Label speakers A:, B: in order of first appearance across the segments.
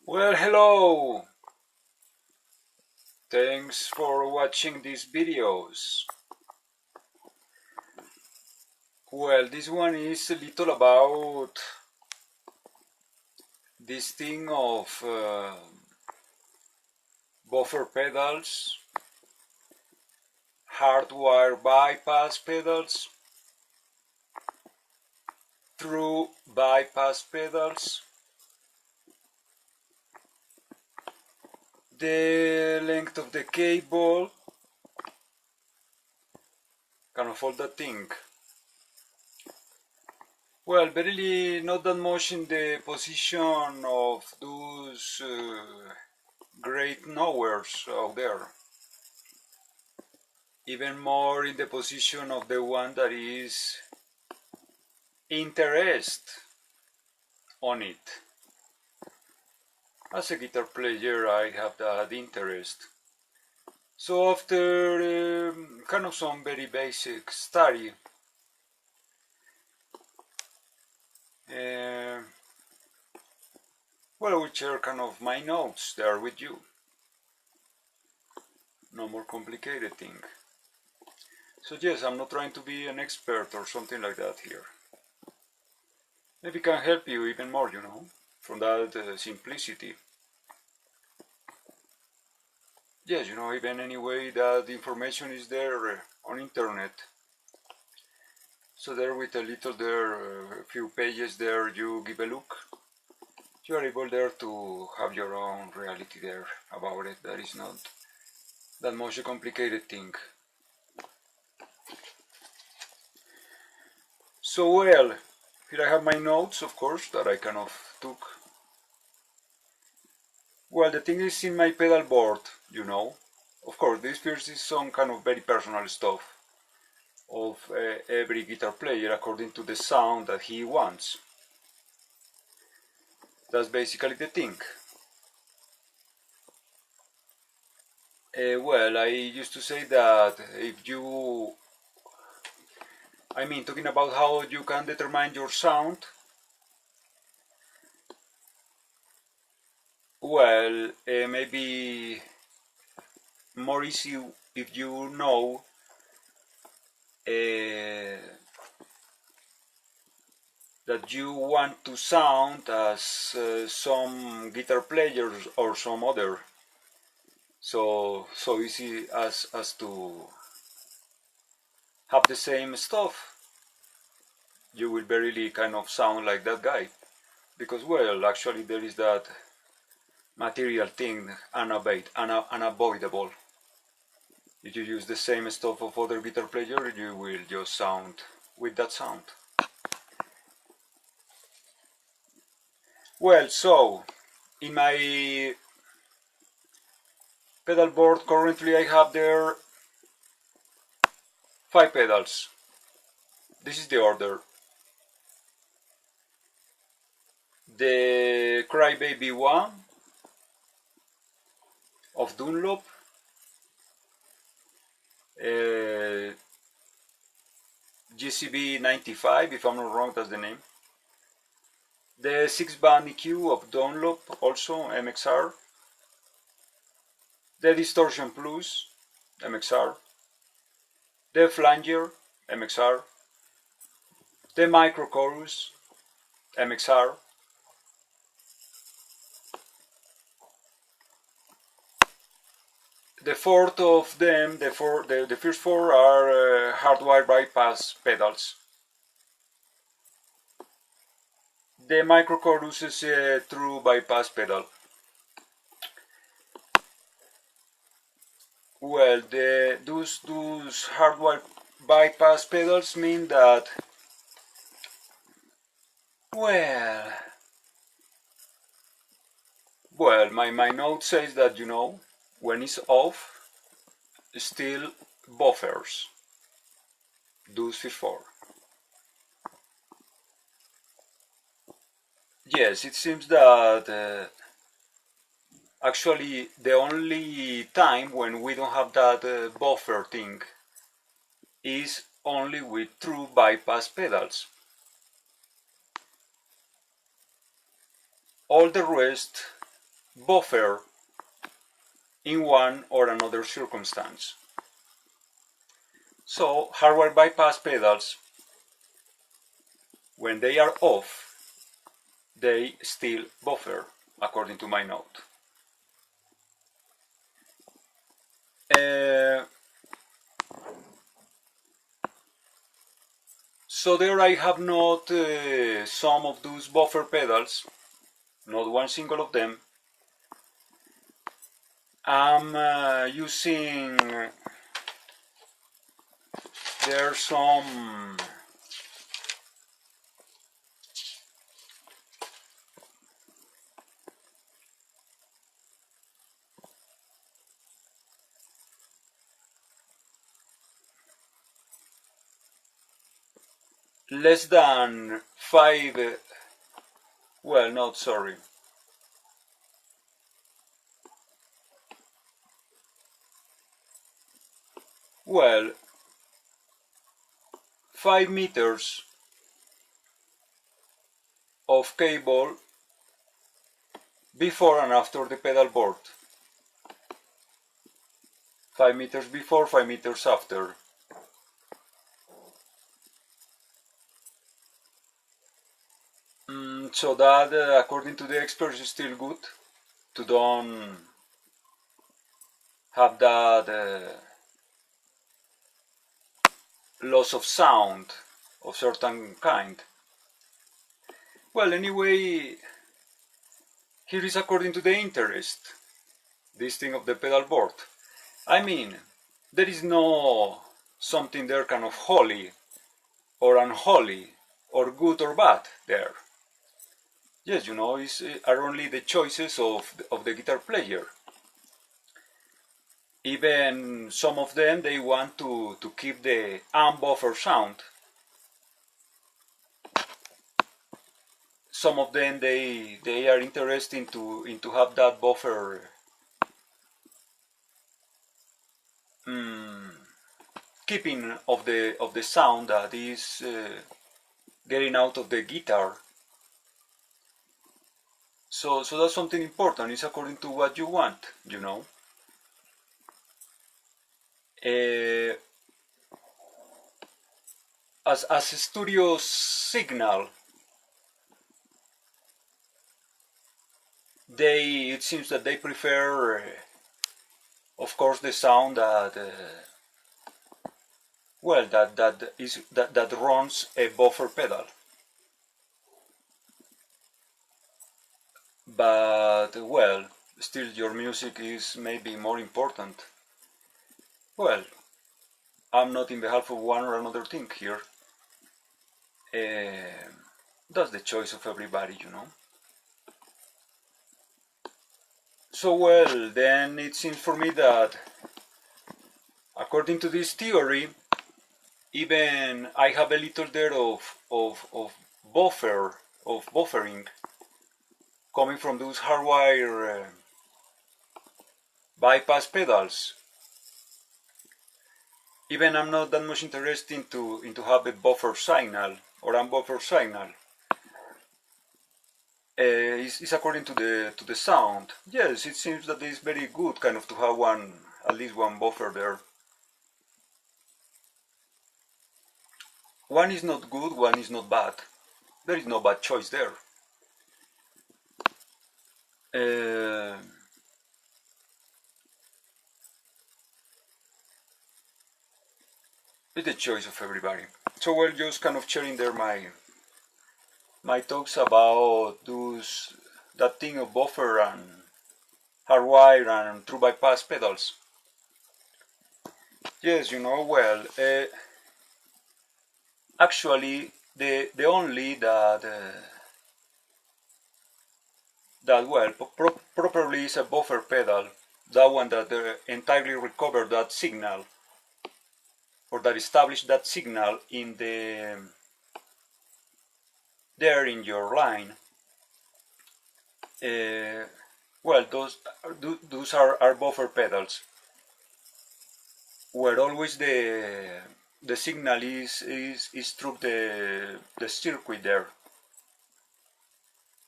A: Well, hello! Thanks for watching these videos. Well, this one is a little about this thing of buffer pedals, hardwire bypass pedals, true bypass pedals, the length of the cable, kind of all that thing. Well, barely not that much in the position of those great knowers out there. Even more in the position of the one that is interested on it. As a guitar player, I have that interest. So after kind of some very basic study, well, I will share kind of my notes there with you. No more complicated thing. So yes, I'm not trying to be an expert or something like that here. Maybe can help you even more, from that simplicity. Yes, even anyway that the information is there on internet. So there with a little there, a few pages there, you give a look. You are able there to have your own reality there about it. That is not that much a complicated thing. So well, here I have my notes, of course, that I kind of took. Well, the thing is in my pedal board, Of course, this first is some kind of very personal stuff of every guitar player according to the sound that he wants. That's basically the thing. Well, I used to say that if you, talking about how you can determine your sound, well, maybe more easy if you know that you want to sound as some guitar players or some other. So easy as to have the same stuff. You will barely kind of sound like that guy. Because, well, actually there is that material thing unavoidable. If you use the same stuff of other guitar players, you will just sound with that sound. Well, so in my pedal board currently I have there 5 pedals. This is the order. The Crybaby 1 of Dunlop, GCB 95, if I'm not wrong, that's the name. The 6-band EQ of Dunlop, also MXR. The Distortion Plus, MXR. The Flanger, MXR. The Micro Chorus, MXR. The fourth of them, the first 4 are hardwire bypass pedals. The Micro Chorus is a true bypass pedal. Well, those hardwire bypass pedals mean that, well, my note says that, when it's off, still buffers. Those first 4. Yes, it seems that actually the only time when we don't have that buffer thing is only with true bypass pedals. All the rest buffer in one or another circumstance. So hardwire bypass pedals, when they are off, they still buffer, according to my note. So there I have not some of those buffer pedals, not one single of them. I'm using, there's some less than 5, well, not sorry. Well, 5 meters of cable before and after the pedal board. 5 meters before, 5 meters after. So that, according to the experts, is still good to don't have that loss of sound of certain kind. Well, anyway, here is according to the interest, this thing of the pedal board. I mean, there is no something there kind of holy or unholy or good or bad there. Yes, you know, it's are only the choices of the guitar player. Even some of them, they want to keep the unbuffer sound. Some of them, they are interested into have that buffer keeping of the sound that is getting out of the guitar. So that's something important. It's according to what you want, you know. As a studio signal, it seems that they prefer, of course, the sound that well, that runs a buffer pedal. But well, still your music is maybe more important. Well, I'm not in behalf of one or another thing here. That's the choice of everybody, you know. So well, then it seems for me that according to this theory, even I have a little there of buffering coming from those hardwire bypass pedals. Even I'm not that much interested into have a buffer signal or unbuffer signal. It's according to the sound. Yes, it seems that it's very good kind of to have at least one buffer there. One is not good, one is not bad. There is no bad choice there. It's the choice of everybody. So well, just kind of sharing there my talks about that thing of buffer and hardwire and true bypass pedals. Yes, you know, well, actually the only that well properly is a buffer pedal, that one that entirely recovered that signal or that established that signal in there in your line. Well, those are buffer pedals where always the signal is through the circuit there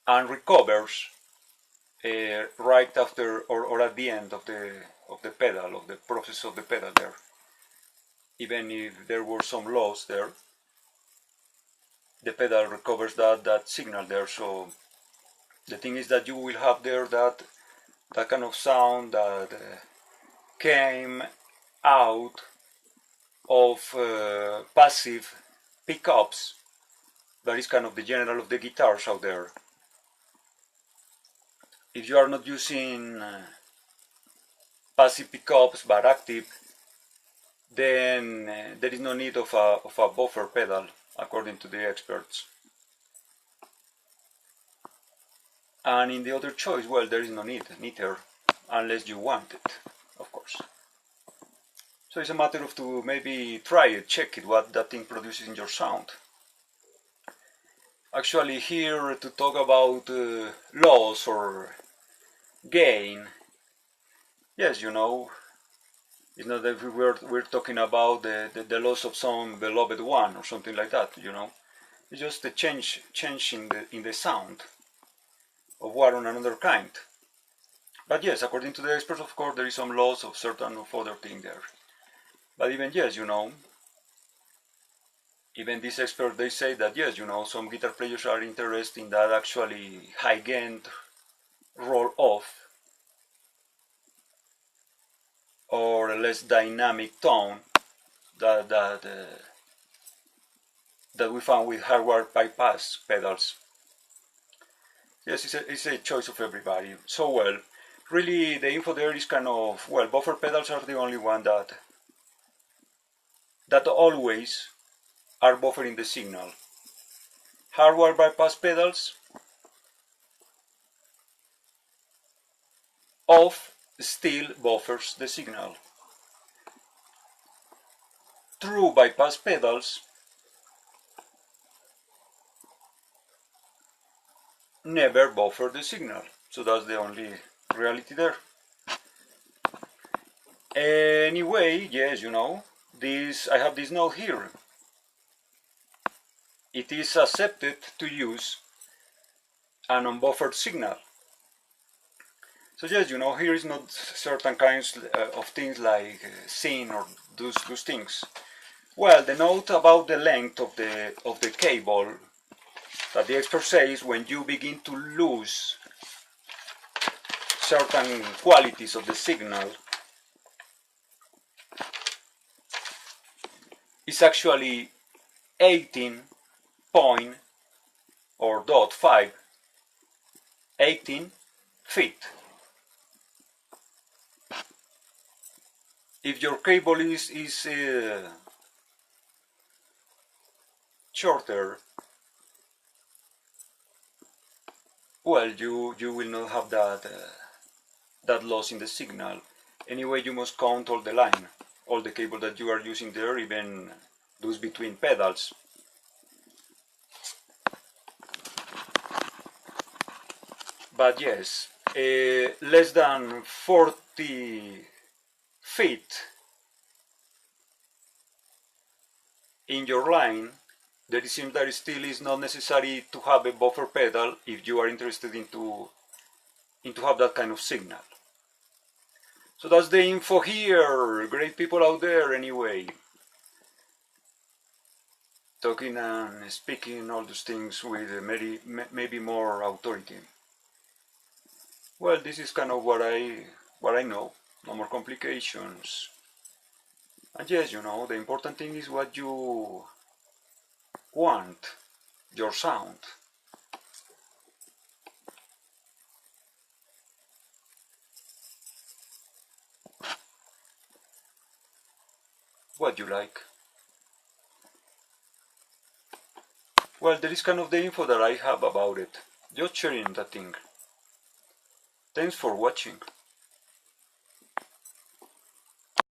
A: and recovers right after or at the end of the pedal, of the process of the pedal there. Even if there were some loss there, the pedal recovers that signal there. So the thing is that you will have there that kind of sound that came out of passive pickups. That is kind of the general of the guitars out there. If you are not using passive pickups but active, then there is no need of a buffer pedal, according to the experts. And in the other choice, well, there is no need, neither, unless you want it, of course. So it's a matter of to maybe try it, check it, what that thing produces in your sound. Actually, here to talk about loss or gain, yes, you know, it's not that we're talking about the loss of some beloved one or something like that, you know. It's just a change in the sound of one or another kind. But yes, according to the experts, of course, there is some loss of certain of other thing there. But even yes, you know, even these experts, they say that yes, you know, some guitar players are interested in that actually high-end roll-off or a less dynamic tone that we found with hardwire bypass pedals. Yes, it's a choice of everybody. So well, really the info there is kind of, well, buffer pedals are the only one that always are buffering the signal. Hardwire bypass pedals off still buffers the signal. True bypass pedals never buffer the signal. So that's the only reality there. Anyway, yes, you know, I have this note here. It is accepted to use an unbuffered signal. So yes, you know, here is not certain kinds of things like sin or those things. Well, the note about the length of the cable that the expert says when you begin to lose certain qualities of the signal is actually 18 point or dot 5, 18 feet. If your cable is shorter, well, you will not have that loss in the signal. Anyway, you must count all the line, all the cable that you are using there, even those between pedals. But yes, less than 40 feet in your line, there seems that it still is not necessary to have a buffer pedal if you are interested into have that kind of signal. So that's the info here. Great people out there anyway. Talking and speaking all those things with maybe more authority. Well, this is kind of what I know. No more complications. And yes, you know, the important thing is what you want, your sound. What you like. Well, there is kind of the info that I have about it. Just sharing that thing. Thanks for watching.